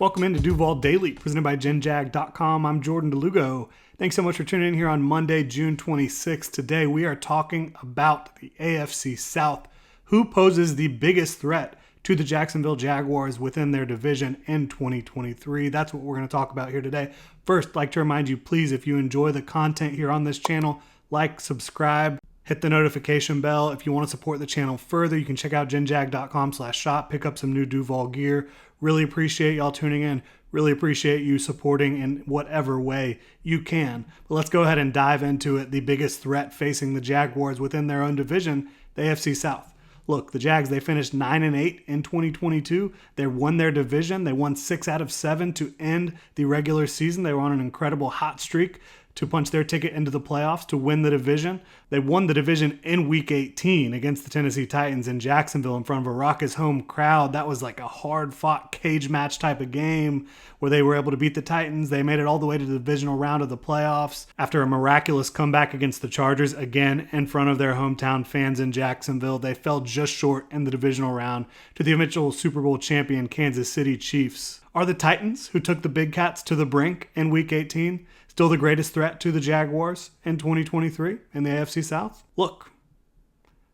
Welcome into Duval Daily, presented by GenJag.com. I'm Jordan Lugo. Thanks so much for tuning in here on Monday, June 26th. Today we are talking about the AFC South. Who poses the biggest threat to the Jacksonville Jaguars within their division in 2023? That's what we're going to talk about here today. First, I'd like to remind you, please, if you enjoy the content here on this channel, like, subscribe, hit the notification bell. If you want to support the channel further, you can check out genjag.com/shop, pick up some new Duval gear. Really appreciate y'all tuning in. Really appreciate you supporting in whatever way you can. But let's go ahead and dive into it. The biggest threat facing the Jaguars within their own division, the AFC South. Look, the Jags, they finished 9-8 in 2022. They won their division. They won 6 out of 7 to end the regular season. They were on an incredible hot streak to punch their ticket into the playoffs to win the division. They won the division in Week 18 against the Tennessee Titans in Jacksonville in front of a raucous home crowd. That was like a hard-fought cage match type of game where they were able to beat the Titans. They made it all the way to the divisional round of the playoffs after a miraculous comeback against the Chargers, again in front of their hometown fans in Jacksonville. They fell just short in the divisional round to the eventual Super Bowl champion Kansas City Chiefs. Are the Titans, who took the Big Cats to the brink in Week 18, still the greatest threat to the Jaguars in 2023 in the AFC South? Look,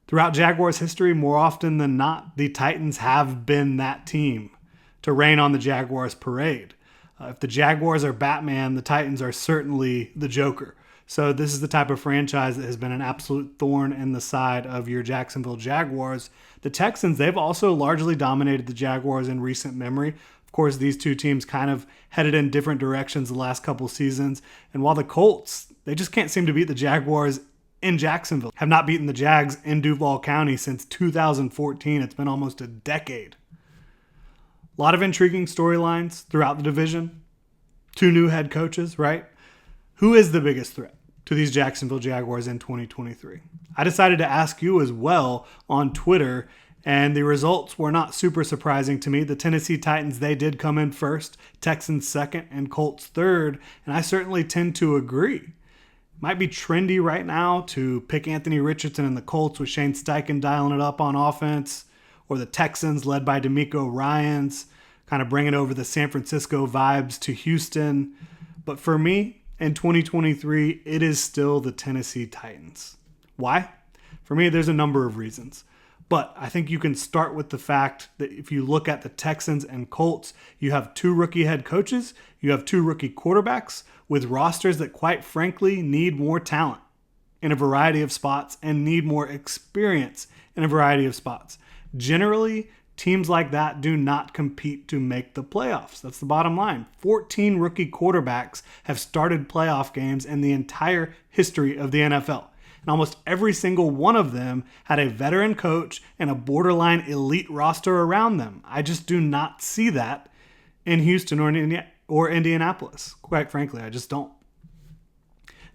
throughout Jaguars history, more often than not, the Titans have been that team to rain on the Jaguars' parade. If the Jaguars are Batman, the Titans are certainly the Joker. So this is the type of franchise that has been an absolute thorn in the side of your Jacksonville Jaguars. The Texans, they've also largely dominated the Jaguars in recent memory. Of course, these two teams kind of headed in different directions the last couple seasons. And while the Colts, they just can't seem to beat the Jaguars in Jacksonville, have not beaten the Jags in Duval County since 2014. It's been almost a decade. A lot of intriguing storylines throughout the division. 2 new head coaches, right? Who is the biggest threat to these Jacksonville Jaguars in 2023? I decided to ask you as well on Twitter, and the results were not super surprising to me. The Tennessee Titans, they did come in first, Texans second, and Colts third, and I certainly tend to agree. Might be trendy right now to pick Anthony Richardson and the Colts with Shane Steichen dialing it up on offense, or the Texans led by D'Amico Ryans, kind of bringing over the San Francisco vibes to Houston. But for me, in 2023, it is still the Tennessee Titans. Why? For me, there's a number of reasons. But I think you can start with the fact that if you look at the Texans and Colts, you have 2 rookie head coaches, you have 2 rookie quarterbacks with rosters that quite frankly need more talent in a variety of spots and need more experience in a variety of spots. Generally, teams like that do not compete to make the playoffs. That's the bottom line. 14 rookie quarterbacks have started playoff games in the entire history of the NFL. And almost every single one of them had a veteran coach and a borderline elite roster around them. I just do not see that in Houston or Indianapolis. Quite frankly, I just don't.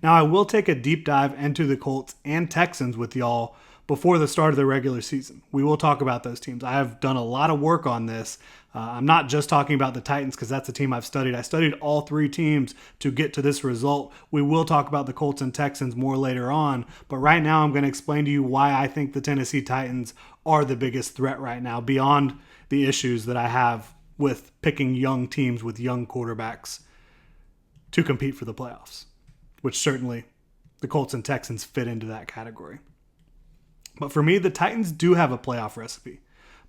Now, I will take a deep dive into the Colts and Texans with y'all before the start of the regular season. We will talk about those teams. I have done a lot of work on this. I'm not just talking about the Titans because that's the team I've studied. I studied all 3 teams to get to this result. We will talk about the Colts and Texans more later on, but right now I'm going to explain to you why I think the Tennessee Titans are the biggest threat right now, beyond the issues that I have with picking young teams with young quarterbacks to compete for the playoffs, which certainly the Colts and Texans fit into that category. But for me, the Titans do have a playoff recipe.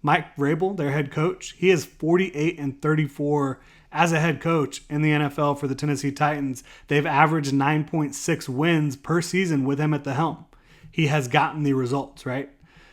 Mike Vrabel, their head coach, he is 48-34 as a head coach in the NFL for the Tennessee Titans. They've averaged 9.6 wins per season with him at the helm. He has gotten the results, right?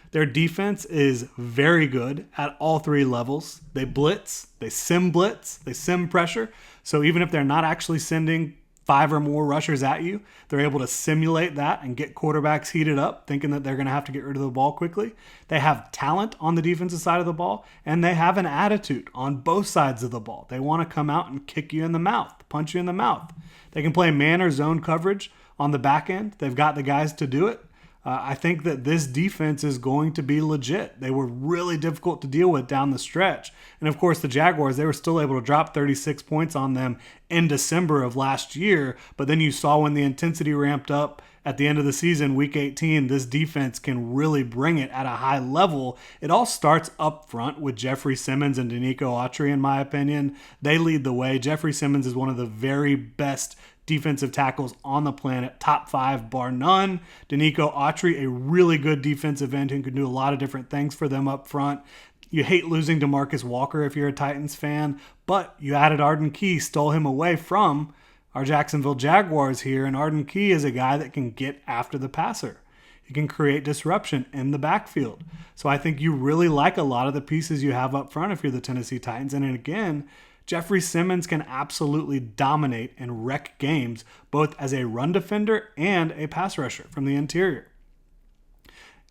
Their defense is very good at all 3 levels. They blitz, they sim pressure. So even if they're not actually sending 5 or more rushers at you, they're able to simulate that and get quarterbacks heated up, thinking that they're going to have to get rid of the ball quickly. They have talent on the defensive side of the ball, and they have an attitude on both sides of the ball. They want to come out and kick you in the mouth, punch you in the mouth. They can play man or zone coverage on the back end. They've got the guys to do it. I think that this defense is going to be legit. They were really difficult to deal with down the stretch. And of course, the Jaguars, they were still able to drop 36 points on them in December of last year. But then you saw when the intensity ramped up at the end of the season, week 18, this defense can really bring it at a high level. It all starts up front with Jeffrey Simmons and Danico Autry, in my opinion. They lead the way. Jeffrey Simmons is one of the very best defensive tackles on the planet, top 5 bar none. Danico Autry, a really good defensive end who can do a lot of different things for them up front. You hate losing DeMarcus Walker if you're a Titans fan, but you added Arden Key, stole him away from our Jacksonville Jaguars here, and Arden Key is a guy that can get after the passer. He can create disruption in the backfield. So I think you really like a lot of the pieces you have up front if you're the Tennessee Titans. And again, Jeffrey Simmons can absolutely dominate and wreck games, both as a run defender and a pass rusher from the interior.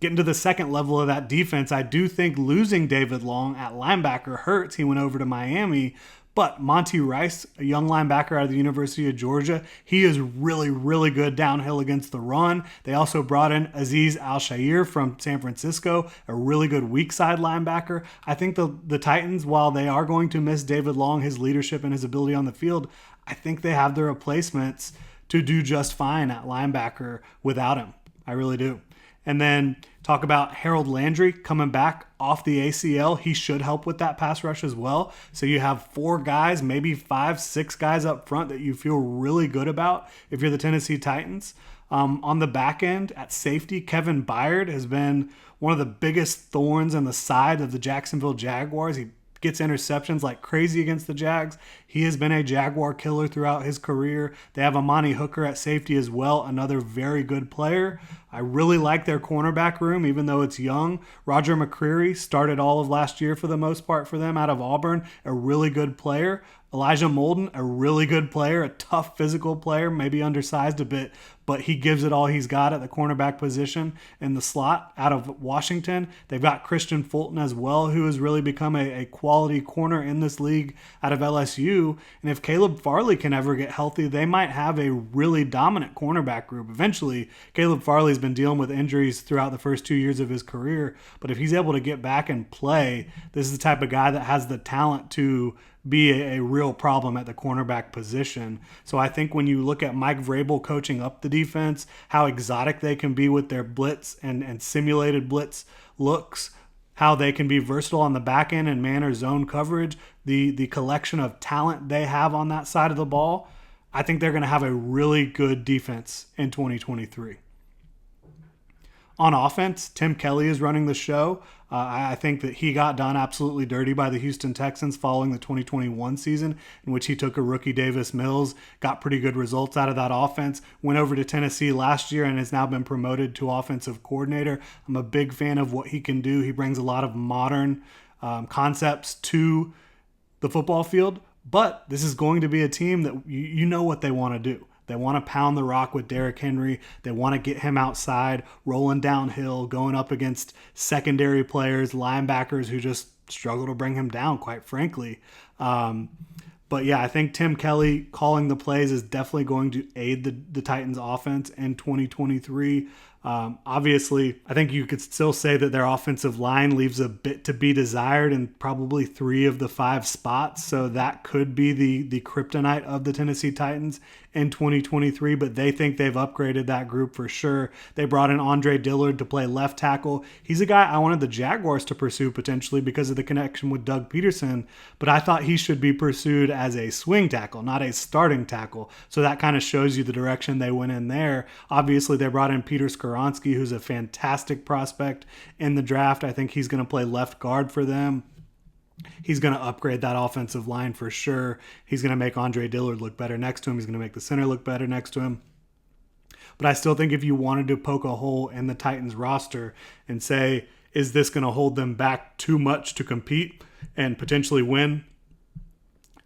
Getting to the second level of that defense, I do think losing David Long at linebacker hurts. He went over to Miami. But Monty Rice, a young linebacker out of the University of Georgia, he is really, really good downhill against the run. They also brought in Azeez Al-Shaair from San Francisco, a really good weak side linebacker. I think the Titans, while they are going to miss David Long, his leadership and his ability on the field, I think they have the replacements to do just fine at linebacker without him. I really do. And then talk about Harold Landry coming back off the ACL. He should help with that pass rush as well. So you have 4 guys, maybe 5, 6 guys up front that you feel really good about if you're the Tennessee Titans. On the back end at safety, Kevin Byard has been one of the biggest thorns in the side of the Jacksonville Jaguars. He gets interceptions like crazy against the Jags. He has been a Jaguar killer throughout his career. They have Amani Hooker at safety as well, another very good player. I really like their cornerback room, even though it's young. Roger McCreary started all of last year for the most part for them out of Auburn, a really good player. Elijah Molden, a really good player, a tough physical player, maybe undersized a bit, but he gives it all he's got at the cornerback position in the slot out of Washington. They've got Christian Fulton as well, who has really become a quality corner in this league out of LSU. And if Caleb Farley can ever get healthy, they might have a really dominant cornerback group. Eventually, Caleb Farley's been dealing with injuries throughout the first 2 years of his career, but if he's able to get back and play, this is the type of guy that has the talent to be a real problem at the cornerback position. So I think when you look at Mike Vrabel coaching up the defense, how exotic they can be with their blitz and simulated blitz looks, how they can be versatile on the back end and man or zone coverage, the collection of talent they have on that side of the ball, I think they're going to have a really good defense in 2023. On offense, Tim Kelly is running the show. I think that he got done absolutely dirty by the Houston Texans following the 2021 season, in which he took a rookie Davis Mills, got pretty good results out of that offense, went over to Tennessee last year and has now been promoted to offensive coordinator. I'm a big fan of what he can do. He brings a lot of modern concepts to the football field, but this is going to be a team that you know what they want to do. They want to pound the rock with Derrick Henry. They want to get him outside, rolling downhill, going up against secondary players, linebackers who just struggle to bring him down, quite frankly. But yeah, I think Tim Kelly calling the plays is definitely going to aid the Titans offense in 2023. Obviously, I think you could still say that their offensive line leaves a bit to be desired in probably 3 of the 5 spots. So that could be the kryptonite of the Tennessee Titans in 2023, but they think they've upgraded that group for sure. They brought in Andre Dillard to play left tackle. He's a guy I wanted the Jaguars to pursue potentially because of the connection with Doug Peterson, but I thought he should be pursued as a swing tackle, not a starting tackle. So that kind of shows you the direction they went in there. Obviously, they brought in Peter Skoronski, who's a fantastic prospect in the draft. I think he's going to play left guard for them. He's going to upgrade that offensive line for sure. He's going to make Andre Dillard look better next to him. He's going to make the center look better next to him. But I still think if you wanted to poke a hole in the Titans roster and say, is this going to hold them back too much to compete and potentially win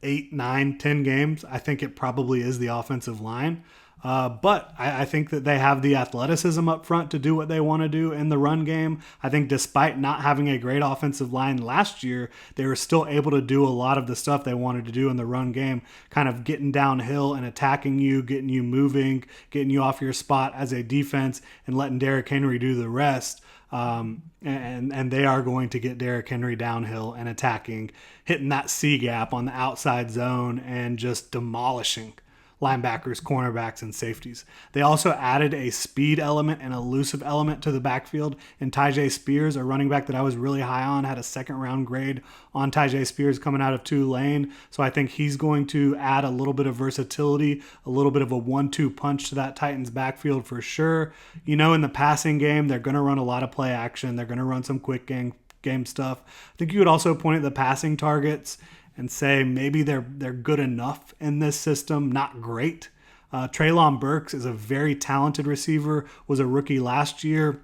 8, 9, 10 games? I think it probably is the offensive line. But I think that they have the athleticism up front to do what they want to do in the run game. I think despite not having a great offensive line last year, they were still able to do a lot of the stuff they wanted to do in the run game, kind of getting downhill and attacking you, getting you moving, getting you off your spot as a defense and letting Derrick Henry do the rest. And they are going to get Derrick Henry downhill and attacking, hitting that C gap on the outside zone and just demolishing linebackers, cornerbacks, and safeties. They also added a speed element and elusive element to the backfield. And Tyjae Spears, a running back that I was really high on, had a second-round grade on Tyjae Spears coming out of Tulane. So I think he's going to add a little bit of versatility, a little bit of a 1-2 punch to that Titans backfield for sure. In the passing game, they're going to run a lot of play action. They're going to run some quick game stuff. I think you would also point at the passing targets and say maybe they're good enough in this system, not great. Treylon Burks is a very talented receiver, was a rookie last year.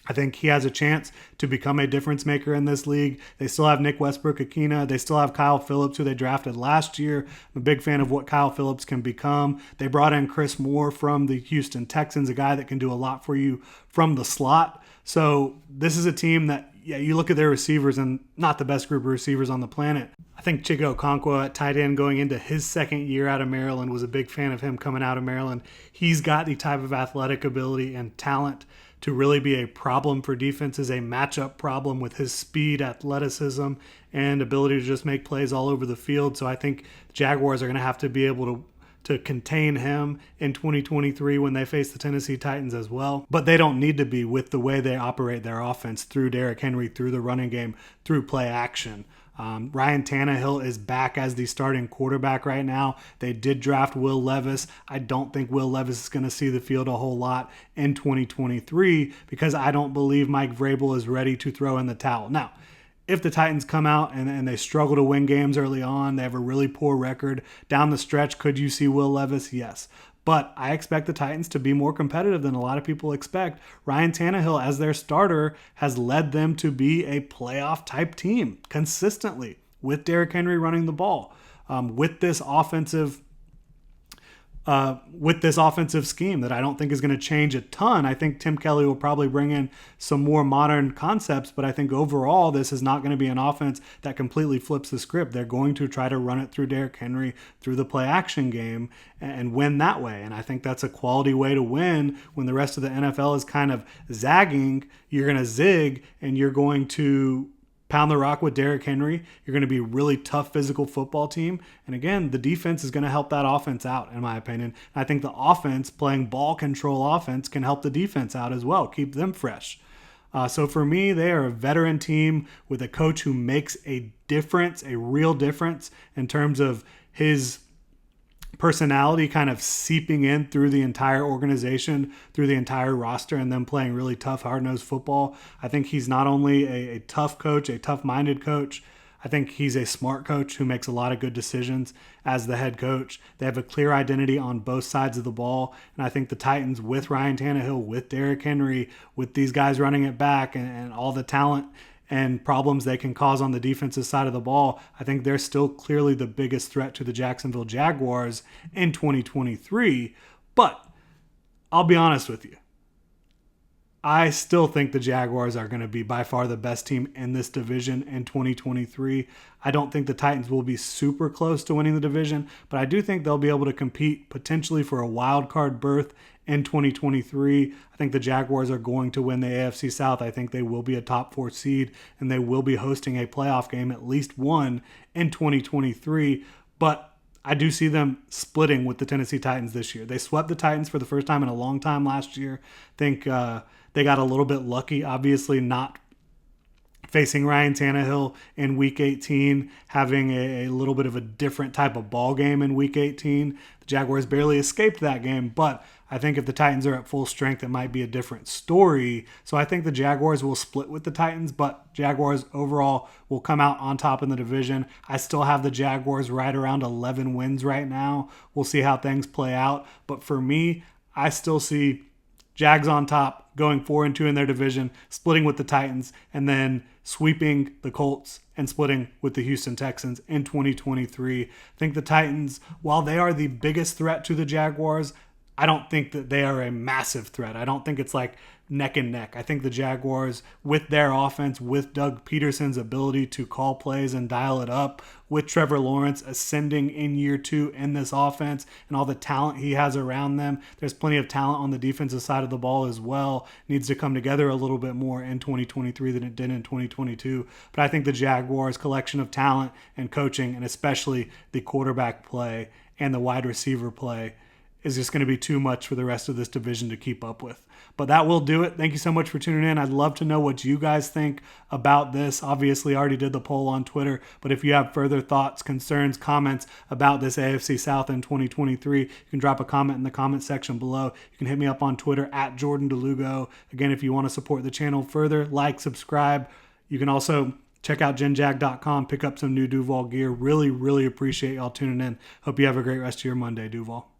I think he has a chance to become a difference maker in this league. They still have Nick Westbrook-Akina. They still have Kyle Phillips, who they drafted last year. I'm a big fan of what Kyle Phillips can become. They brought in Chris Moore from the Houston Texans, a guy that can do a lot for you from the slot. So this is a team that, you look at their receivers and not the best group of receivers on the planet. I think Chigga Okonkwo at tight end going into his second year out of Maryland, was a big fan of him coming out of Maryland. He's got the type of athletic ability and talent to really be a problem for defenses, a matchup problem with his speed, athleticism, and ability to just make plays all over the field. So I think the Jaguars are going to have to be able to contain him in 2023 when they face the Tennessee Titans as well. But they don't need to be with the way they operate their offense through Derrick Henry, through the running game, through play action. Ryan Tannehill is back as the starting quarterback right now. They did draft Will Levis. I don't think Will Levis is going to see the field a whole lot in 2023 because I don't believe Mike Vrabel is ready to throw in the towel. Now, if the Titans come out and they struggle to win games early on, they have a really poor record down the stretch, could you see Will Levis? Yes. But I expect the Titans to be more competitive than a lot of people expect. Ryan Tannehill, as their starter, has led them to be a playoff-type team consistently with Derrick Henry running the ball. With this offensive scheme that I don't think is going to change a ton. I think Tim Kelly will probably bring in some more modern concepts, but I think overall this is not going to be an offense that completely flips the script. They're going to try to run it through Derrick Henry, through the play action game, and win that way. And I think that's a quality way to win when the rest of the NFL is kind of zagging. You're going to zig and you're going to pound the rock with Derrick Henry. You're going to be a really tough physical football team. And again, the defense is going to help that offense out, in my opinion. And I think the offense, playing ball control offense, can help the defense out as well, keep them fresh. So for me, they are a veteran team with a coach who makes a difference, a real difference in terms of his personality kind of seeping in through the entire organization, through the entire roster, and them playing really tough, hard-nosed football. I think he's not only a tough coach, a tough-minded coach, I think he's a smart coach who makes a lot of good decisions as the head coach. They have a clear identity on both sides of the ball, and I think the Titans, with Ryan Tannehill, with Derrick Henry, with these guys running it back, and all the talent and problems they can cause on the defensive side of the ball, I think they're still clearly the biggest threat to the Jacksonville Jaguars in 2023. But I'll be honest with you. I still think the Jaguars are going to be by far the best team in this division in 2023. I don't think the Titans will be super close to winning the division, but I do think they'll be able to compete potentially for a wild card berth in 2023. I think the Jaguars are going to win the AFC South. I think they will be a top 4 seed, and they will be hosting a playoff game, at least one, in 2023. But I do see them splitting with the Tennessee Titans this year. They swept the Titans for the first time in a long time last year. I think they got a little bit lucky, obviously not facing Ryan Tannehill in Week 18, having a little bit of a different type of ball game in Week 18. The Jaguars barely escaped that game, but I think if the Titans are at full strength, it might be a different story. So I think the Jaguars will split with the Titans, but Jaguars overall will come out on top in the division. I still have the Jaguars right around 11 wins right now. We'll see how things play out. But for me, I still see Jags on top, going 4-2 in their division, splitting with the Titans, and then sweeping the Colts and splitting with the Houston Texans in 2023. I think the Titans, while they are the biggest threat to the Jaguars, I don't think that they are a massive threat. I don't think it's like neck and neck. I think the Jaguars, with their offense, with Doug Peterson's ability to call plays and dial it up, with Trevor Lawrence ascending in year 2 in this offense and all the talent he has around them, there's plenty of talent on the defensive side of the ball as well. Needs to come together a little bit more in 2023 than it did in 2022. But I think the Jaguars' collection of talent and coaching, and especially the quarterback play and the wide receiver play is just going to be too much for the rest of this division to keep up with. But that will do it. Thank you so much for tuning in. I'd love to know what you guys think about this. Obviously, I already did the poll on Twitter, but if you have further thoughts, concerns, comments about this AFC South in 2023, you can drop a comment in the comment section below. You can hit me up on Twitter at Jordan DeLugo. Again, if you want to support the channel further, like, subscribe. You can also check out genjag.com, pick up some new Duval gear. Really, really appreciate y'all tuning in. Hope you have a great rest of your Monday, Duval.